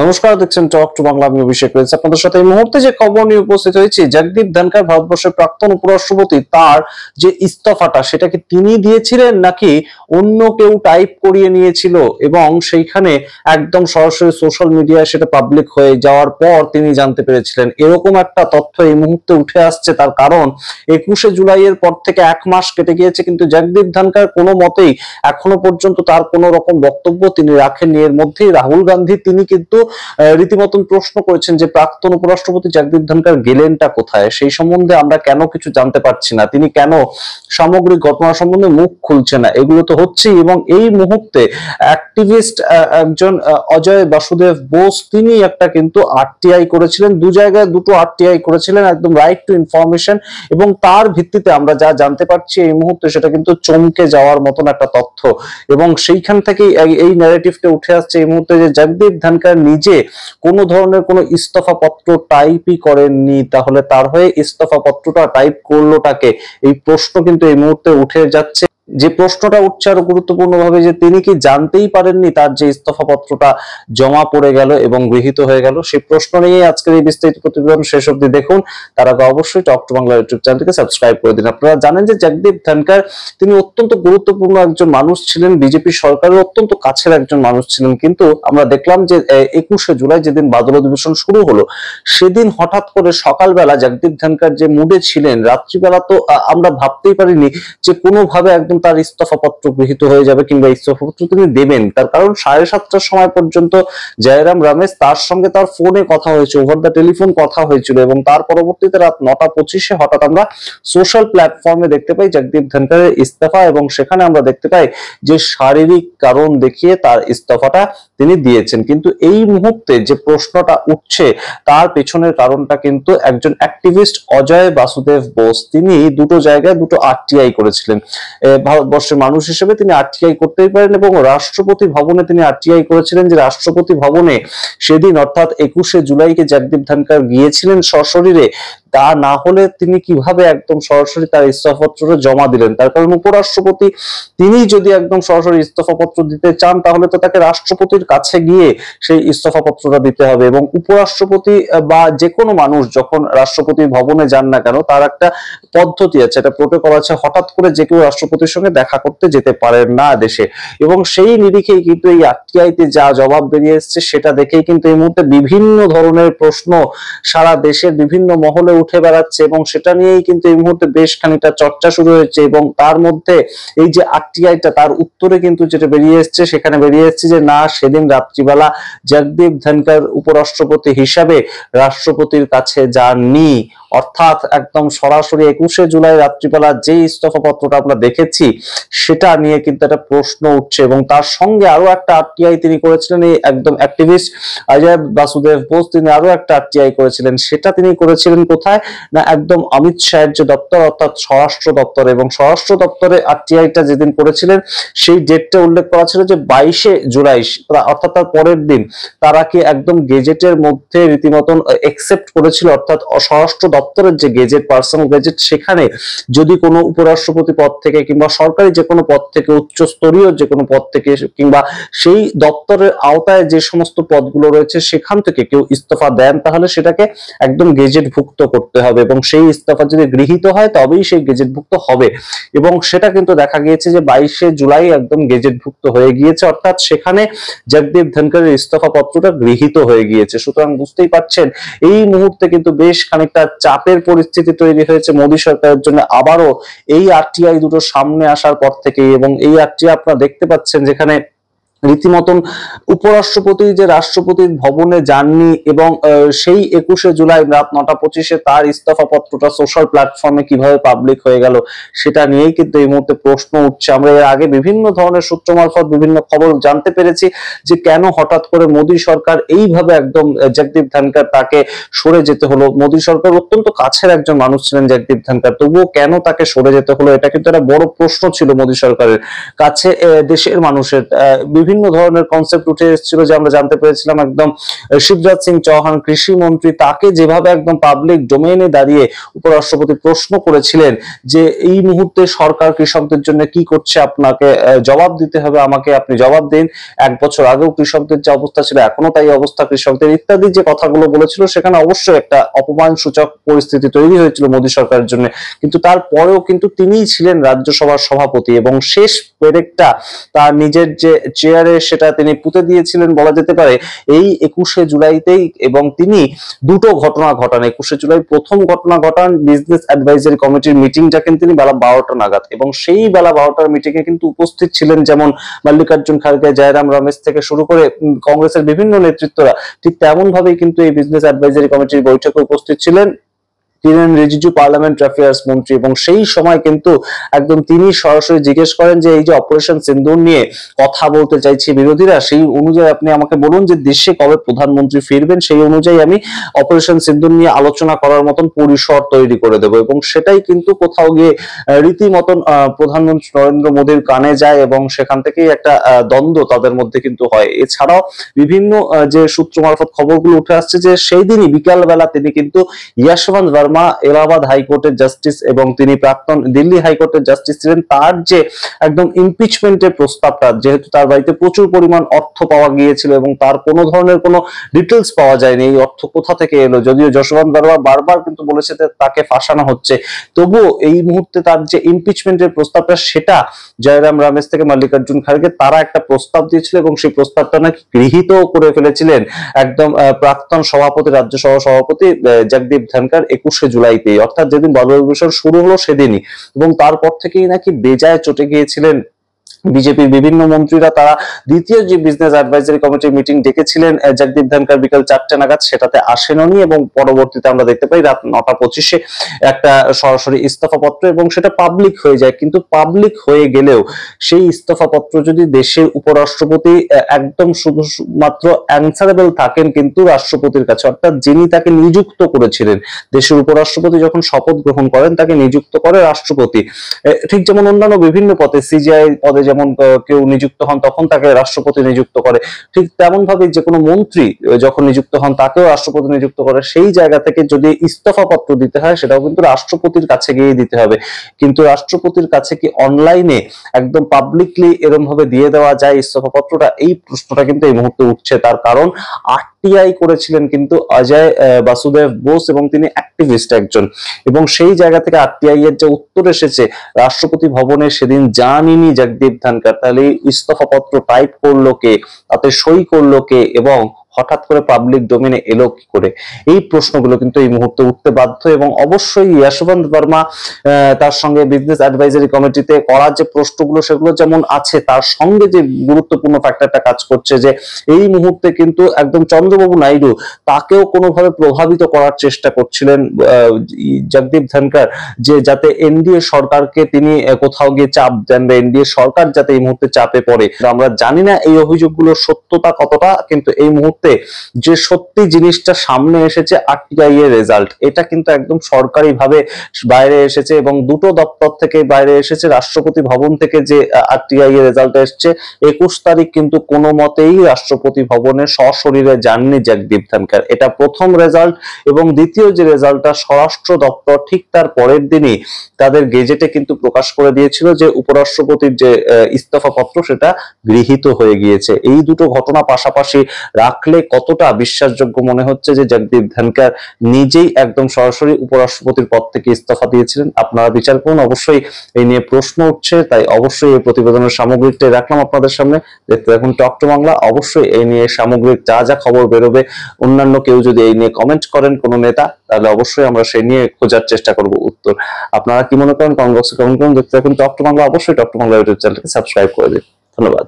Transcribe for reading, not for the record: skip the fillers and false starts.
নমস্কার, দেখছেন talk to Bangla. আমি অভিষেক রয়েছে আপনাদের সাথে। এই মুহূর্তে যে খবর নিয়ে উপস্থিত হয়েছে, জগদীপ ধনখড় ভারতবর্ষের প্রাক্তন উপরাষ্ট্রপতি, তার যে ইস্তফাটা সেটা কি তিনি দিয়েছিলেন নাকি অন্য কেউ টাইপ করিয়ে নিয়েছিল, এবং সেইখানে একদম সরাসরি সোশ্যাল মিডিয়ায় সেটা পাবলিক হয়ে যাওয়ার পর তিনি জানতে পেরেছিলেন, এরকম একটা তথ্য এই মুহূর্তে উঠে আসছে। তার কারণ 21শে জুলাইয়ের পর থেকে 1 মাস কেটে গিয়েছে, কিন্তু জগদীপ ধনখড় কোনো মতেই এখনো পর্যন্ত তার কোনো রকম বক্তব্য তিনি রাখেননি। এর মধ্যেই রাহুল গান্ধী তিনি কিন্তু রীতিমতন প্রশ্ন করেছেন যে প্রাক্তন উপরাষ্ট্রপতি জগদীপ ধনখড় গেলেনটা কোথায়, সেই সম্বন্ধে আমরা কেন কিছু জানতে পারছি না, তিনি কেন সামগ্রিক ঘটনা সম্বন্ধে মুখ খুলছে না। এগুলো তো হচ্ছেই, এবং এই মুহূর্তে অ্যাক্টিভিস্ট একজন অজয় বাসুদেব বোস, তিনি একটা কিন্তু আরটিআই করেছিলেন, দু জায়গায় দুটো আরটিআই করেছিলেন, একদম রাইট টু ইনফরমেশন, এবং তার ভিত্তিতে আমরা যা জানতে পারছি এই মুহূর্তে সেটা কিন্তু চমকে যাওয়ার মতন একটা তথ্য। এবং সেইখান থেকেই এই ন্যারেটিভটা উঠে আসছে এই মুহূর্তে যে জগদীপ ধনখড় নিজে কোনো ধরনের কোনো ইস্তফা পত্র টাইপই করেননি, তাহলে তার হয়ে ইস্তফা পত্রটা টাইপ করলোটাকে, এই প্রশ্ন কিন্তু এই মুহূর্তে উঠে যাচ্ছে। যে প্রশ্নটা উঠছে আরো গুরুত্বপূর্ণ ভাবে, যে তিনি কি জানতেই পারেননি তার যে ইস্তফা পত্রটা জমা পড়ে গেল এবং গৃহীত হয়ে গেল, সেই প্রশ্ন নিয়ে আজকের এই বিস্তারিত প্রতিবেদন শেষ অবধি দেখুন। তার আগে অবশ্যই টক টু বাংলা ইউটিউব চ্যানেলটিকে সাবস্ক্রাইব করে দিন। আপনারা জানেন যে জগদীপ ধনখড় তিনি অত্যন্ত গুরুত্বপূর্ণ একজন মানুষ ছিলেন, বিজেপি সরকারের অত্যন্ত কাছের একজন মানুষ ছিলেন, কিন্তু আমরা দেখলাম যে 21শে জুলাই যেদিন বাদল অধিবেশন শুরু হলো, সেদিন হঠাৎ করে সকালবেলা জগদীপ ধনখড় যে মুডে ছিলেন, রাত্রিবেলা তো আমরা ভাবতেই পারিনি যে কোনোভাবে একদম তার ইস্তফা পত্র গৃহীত হয়ে যাবে কিংবা ইস্তফা পত্র তিনি দেবেন। তার কারণ 7:30টার সময় পর্যন্ত জয়রাম রমেশ তার সঙ্গে তার ফোনে কথা হয়েছে, ওভার দ্য টেলিফোন কথা হয়েছিল, এবং তার পরবর্তীতে রাত 9:25-এ হঠাৎ আমরা সোশ্যাল প্ল্যাটফর্মে দেখতে পাই জগদীপ ধনখড়ের ইস্তফা, এবং সেখানে আমরা দেখতে পাই যে শারীরিক কারণ দেখিয়ে তার ইস্তফাটা তিনি দিয়েছেন। কিন্তু এই মুহূর্তে যে প্রশ্নটা উঠছে তার পেছনের কারণটা কিন্তু একজন অ্যাক্টিভিস্ট অজয় বাসুদেব বোস, তিনি দুটো জায়গায় দুটো আরটিআই করেছিলেন। ভারতবর্ষের মানুষ হিসেবে তিনি আরটিআই করতেই পারেন, এবং রাষ্ট্রপতি ভবনে তিনি আরটিআই করেছিলেন, যে রাষ্ট্রপতি ভবনে সেদিন অর্থাৎ 21শে জুলাইকে জগদীপ ধনখড় গিয়েছিলেন সশরীরে। তা না হলে তিনি কিভাবে একদম সরাসরি তার ইস্তফাপত্রটা জমা দিলেন? তার কারণ উপরাষ্ট্রপতি তিনি যদি একদম সরাসরি ইস্তফাপত্র দিতে চান, তাহলে তো তাকে রাষ্ট্রপতির কাছে গিয়ে সেই ইস্তফাপত্রটা দিতে হবে, এবং উপরাষ্ট্রপতি বা যে কোনো মানুষ যখন রাষ্ট্রপতি ভবনে যান না কেন, তার একটা পদ্ধতি আছে, একটা প্রোটোকল আছে, হঠাৎ করে যে কেউ রাষ্ট্রপতির সঙ্গে দেখা করতে যেতে পারেন না দেশে। এবং সেই নিরিখেই কিন্তু এই আরটিআইতে যা জবাব বেরিয়ে এসছে সেটা দেখেই কিন্তু এই মুহূর্তে বিভিন্ন ধরনের প্রশ্ন সারা দেশের বিভিন্ন মহলে উঠে বেড়াচ্ছে, এবং সেটা নিয়েই কিন্তু এই মুহূর্তে বেশ খানিকটা চর্চা শুরু হয়েছে। এবং তার মধ্যে এই যে আরটিআইটা, তার উত্তরে কিন্তু যেটা বেরিয়ে এসছে, সেখানে বেরিয়ে এসছে যে না, সেদিন রাত্রিবেলা জগদীপ ধনখড় উপরাষ্ট্রপতি হিসাবে রাষ্ট্রপতির কাছে যাননি। অর্থাৎ একদম সরাসরি 21শে জুলাই রাত্রিবেলা যে ইস্তফা পত্রটা আমরা দেখেছি সেটা নিয়ে কিন্তু একটা প্রশ্ন উঠছে। এবং তার সঙ্গে আরো একটা আরটিআই তিনি করেছিলেন, এই একদম অ্যাক্টিভিস্ট অজয় বাসুদেব বোস, তিনি আরো একটা আরটিআই করেছিলেন। সেটা তিনি করেছিলেন কোথায় না, একদম অমিত শাহের যে দপ্তর অর্থাৎ স্বরাষ্ট্র দপ্তর, এবং স্বরাষ্ট্র দপ্তরে আরটিআইটা যেদিন করেছিলেন সেই ডেটটা উল্লেখ করা ছিল যে 22শে জুলাই, অর্থাৎ তার পরের দিন তারা কি একদম গেজেটের মধ্যে রীতিমতন একসেপ্ট করেছিল, অর্থাৎ স্বরাষ্ট্র দপ্তরের যে গেজেট, পার্সোনাল গেজেট, সেখানে যদি কোনো উপরাষ্ট্রপতি পদ থেকে কিংবা সরকারি যে কোনো পদ থেকে, উচ্চস্তরীয় যে কোনো পদ থেকে, কিংবা সেই দপ্তরের আওতায় যে সমস্ত পদগুলো রয়েছে সেখান থেকে কেউ ইস্তফা দেন, তাহলে সেটাকে একদম গেজেট ভুক্ত করতে হবে, এবং সেই ইস্তফা যদি গৃহীত হয় তবেই সেই গেজেট ভুক্ত হবে। এবং সেটা কিন্তু দেখা গিয়েছে যে 22শে জুলাই একদম গেজেট ভুক্ত হয়ে গিয়েছে, অর্থাৎ সেখানে জগদীপ ধনখড়ের ইস্তফা পত্রটা গৃহীত হয়ে গিয়েছে। সুতরাং বুঝতেই পারছেন এই মুহূর্তে কিন্তু বেশ খানিকটা চাপের পরিস্থিতি তৈরি হয়েছে মোদী সরকারের জন্য, আবারও এই আরটিআই দুটো সামনে আসার পর থেকে। এবং এই আরটিআই আপনারা দেখতে পাচ্ছেন যেখানে রীতিমতন উপরাষ্ট্রপতি যে রাষ্ট্রপতির ভবনে যাননি, এবং সেই 21শে জুলাই রাত 9:25-এ তার ইস্তফা পত্রটা সোশ্যাল প্ল্যাটফর্মে কিভাবে পাবলিক হয়ে গেল সেটা নিয়েই কিন্তু এই মুহূর্তে প্রশ্ন উঠছে। আমরা এর আগে বিভিন্ন ধরনের সূত্র মারফত বিভিন্ন খবর জানতে পেরেছি যে কেন হঠাৎ করে মোদী সরকার এইভাবে একদম জগদীপ ধনখড় তাকে সরে যেতে হলো। মোদী সরকার অত্যন্ত কাছের একজন মানুষ ছিলেন জগদীপ ধনখড়, তবুও কেন তাকে সরে যেতে হলো, এটা কিন্তু একটা বড় প্রশ্ন ছিল মোদী সরকারের কাছে, দেশের মানুষের বিভিন্ন বিভিন্ন ধরনের কনসেপ্ট উঠে এসেছিল, যে আমরা জানতে পেরেছিলাম একদম শিবরাজ সিং চৌহান কৃষি মন্ত্রী, তাকে যেভাবে একদম পাবলিক ডোমেইনে দাঁড়িয়ে উপরাষ্ট্রপতি প্রশ্ন করেছিলেন যে এই মুহূর্তে সরকার কৃষকদের জন্য কি করছে, আপনাকে জবাব দিতে হবে, আমাকে আপনি জবাব দিন। 1 বছর আগেও কৃষকদের যে অবস্থা ছিল এখনো তাই অবস্থা কৃষকদের, ইত্যাদি যে কথাগুলো বলেছিল, সেখানে অবশ্যই একটা অপমানসূচক পরিস্থিতি তৈরি হয়েছিল মোদী সরকারের জন্য। কিন্তু তারপরেও কিন্তু তিনিই ছিলেন রাজ্যসভার সভাপতি এবং শেষ পেরেকটা তার নিজের যে চেয়ারে সেটা তিনি পুঁতে দিয়েছিলেন বলা যেতে পারে এই 21শে জুলাইতেই। এবং তিনি দুটো ঘটনা ঘটান। 21শে জুলাই প্রথম ঘটনা ঘটান বিজনেস অ্যাডভাইজারি কমিটির মিটিং ডাকেন তিনি বেলা 12টা নাগাদ, এবং সেই বেলা 12টার মিটিং এ কিন্তু উপস্থিত ছিলেন যেমন মাল্লিকার্জুন খাড়গে, জয়রাম রমেশ থেকে শুরু করে কংগ্রেসের বিভিন্ন নেতৃত্বরা। ঠিক তেমন ভাবেই কিন্তু এই বিজনেস অ্যাডভাইজারি কমিটির বৈঠকে উপস্থিত ছিলেন কিরেন রিজিজু, পার্লামেন্ট অ্যাফেয়ার্স মন্ত্রী। এবং সেই সময় কিন্তু একদম তিনি সরাসরি জিজ্ঞেস করেন যে এই যে অপারেশন সিন্দুর নিয়ে কথা বলতে চাইছে বিরোধীরা, সেই অনুযায়ী আপনি আমাকে বলুন যে দেশে কবে প্রধানমন্ত্রী ফিরবেন, সেই অনুযায়ী আমি অপারেশন সিন্দুর নিয়ে আলোচনা করার মতন পরিসর তৈরি করে দেবো। এবং সেটাই কিন্তু কোথাও গিয়ে রীতিমতন প্রধানমন্ত্রী নরেন্দ্র মোদীর কানে যায় এবং সেখান থেকেই একটা দ্বন্দ্ব তাদের মধ্যে কিন্তু হয়। এছাড়াও বিভিন্ন যে সূত্র মারফত খবরগুলো উঠে আসছে যে সেই দিনই বিকাল বেলা তিনি কিন্তু যশবন্ত ভার্মা, এলাহাবাদ হাইকোর্টের জাস্টিস এবং তিনি প্রাক্তন দিল্লি হাইকোর্টের জাস্টিস ছিলেন, তার যে একদম ইমপিচমেন্টের প্রস্তাবটা, যেহেতু তার বাড়িতে প্রচুর পরিমাণ অর্থ পাওয়া গিয়েছিল এবং তার কোনো ধরনের কোনো ডিটেলস পাওয়া যায়নি এই অর্থ কোথা থেকে এলো, যদিও যশবন্ত ভার্মা বারবার কিন্তু বলেছে যে তাকে ফাঁসানো হচ্ছে, তবুও এই মুহূর্তে তার যে ইমপিচমেন্টের প্রস্তাবটা সেটা জয়রাম রমেশ থেকে মাল্লিকার্জুন খাড়গে তারা একটা প্রস্তাব দিয়েছিল এবং সেই প্রস্তাবটা নাকি গৃহীত করে ফেলেছিলেন একদম প্রাক্তন সভাপতি, রাজ্যসভা সভাপতি জগদীপ ধনখড় 21শে জুলাইতে, অর্থাৎ যেদিন বাদল অধিবেশন শুরু হলো সেদিনই। এবং তারপর থেকেই নাকি বেজায় চটে গিয়েছিলেন বিজেপির বিভিন্ন মন্ত্রীরা। তারা দ্বিতীয় যে বিজনেস অ্যাডভাইজারি কমিটির মিটিং ডেকেছিলেন জগদীপ ধনখড় বিকাল 4টে নাগাদ, সেটাতে আসেননি এবং পরবর্তীতে আমরা দেখতে পাই রাত 9টা 25-এ একটা সরাসরি ইস্তফা পত্র, এবং সেটা পাবলিক হয়ে যায়। কিন্তু পাবলিক হয়ে গেলেও সেই ইস্তফা পত্র যদি দেশের উপরাষ্ট্রপতি একদম শুধুমাত্র অ্যানসারেবল থাকেন কিন্তু রাষ্ট্রপতির কাছে, অর্থাৎ যিনি তাকে নিযুক্ত করেছিলেন, দেশের উপরাষ্ট্রপতি যখন শপথ গ্রহণ করেন তাকে নিযুক্ত করে রাষ্ট্রপতি, ঠিক যেমন অন্যান্য বিভিন্ন পদে সিজিআই পদে যেমন কেউ নিযুক্ত হন তখন তাকে রাষ্ট্রপতি নিযুক্ত করে, ঠিক তেমন ভাবে যে কোনো মন্ত্রী যখন নিযুক্ত হন তাকেও রাষ্ট্রপতি নিযুক্ত করে। সেই জায়গা থেকে যদি ইস্তফা পত্র দিতে হয় সেটাও কিন্তু রাষ্ট্রপতির কাছে গিয়ে দিতে হবে। কিন্তু রাষ্ট্রপতির কাছে কি অনলাইনে একদম পাবলিকলি এরকম ভাবে দিয়ে দেওয়া যায় ইস্তফা পত্রটা, এই প্রশ্নটা কিন্তু এই মুহূর্তে উঠছে। তার কারণ আরটিআই করেছিলেন কিন্তু অজয় বাসুদেব বোস এবং তিনি অ্যাক্টিভিস্ট একজন, এবং সেই জায়গা থেকে আরটিআই এর যে উত্তর এসেছে রাষ্ট্রপতি ভবনে সেদিন জানেনি জগদীপ ধনখড়, তাহলে ইস্তফা পত্র টাইপ করলো কে, তাতে সই করলো কে এবং হঠাৎ করে পাবলিক ডোমেনে এলো কি করে, এই প্রশ্নগুলো কিন্তু এই মুহূর্তে উঠতে বাধ্য। এবং অবশ্যই যশবন্ত ভার্মা তার সঙ্গে বিজনেস অ্যাডভাইজারি কমিটিতে করা যে প্রশ্নগুলো সেগুলো যেমন আছে, তার সঙ্গে যে গুরুত্বপূর্ণ ফ্যাক্টরটা কাজ করছে যে এই মুহূর্তে কিন্তু একদম চন্দ্রবাবু নাইডু তাকেও কোনোভাবে প্রভাবিত করার চেষ্টা করছিলেন জগদীপ ধনখড়, যে যাতে এনডিএ সরকারকে তিনি কোথাও গিয়ে চাপ দেন বা এনডিএ সরকার যাতে এই মুহূর্তে চাপে পড়ে। আমরা জানি না এই অভিযোগগুলোর সত্যতা কতটা, কিন্তু এই মুহূর্তে যে সত্যি জিনিসটা সামনে এসেছে আরটিআই এর রেজাল্ট, এটা কিন্তু একদম সরকারি ভাবে বাইরে এসেছে এবং দুটো দপ্তর থেকে বাইরে এসেছে। রাষ্ট্রপতি ভবন থেকে যে আরটিআই এর রেজাল্ট এসেছে 21 তারিখ, কিন্তু কোনো মতেই রাষ্ট্রপতি ভবনে সশরীরে যাননি জগদীপ ধনখড়, এটা প্রথম রেজাল্ট। এবং দ্বিতীয় যে রেজাল্টটা স্বরাষ্ট্র দপ্তর ঠিক তার পরের দিনই তাদের গেজেটে কিন্তু প্রকাশ করে দিয়েছিল যে উপরাষ্ট্রপতির যে ইস্তফা পত্র সেটা গৃহীত হয়ে গিয়েছে। এই দুটো ঘটনা পাশাপাশি রাখলে কতটা বিশ্বাসযোগ্য মনে হচ্ছে যে জগদীপ ধনখড় নিজেই একদম সরাসরি উপরাষ্ট্রপতির পদ থেকে ইস্তফা দিয়েছিলেন? আপনারা বিচার করুন। অবশ্যই এই নিয়ে প্রশ্ন উঠছে, তাই অবশ্যই এই প্রতিবেদনের সামগ্রিকটা রাখলাম আপনাদের সামনে। দেখতে দেখুন টক টু বাংলা। অবশ্যই এই নিয়ে সামগ্রিক যা যা খবর বেরোবে, অন্যান্য কেউ যদি এই নিয়ে কমেন্ট করেন কোনো নেতা, তাহলে অবশ্যই আমরা সেই নিয়ে খোঁজার চেষ্টা করব উত্তর। আপনারা কি মনে করেন কমেন্ট বক্সে কমেন্ট করুন। দেখতে দেখুন টক টু বাংলা। অবশ্যই টক টু বাংলা ইউটিউব চ্যানেলকে সাবস্ক্রাইব করে দিন। ধন্যবাদ।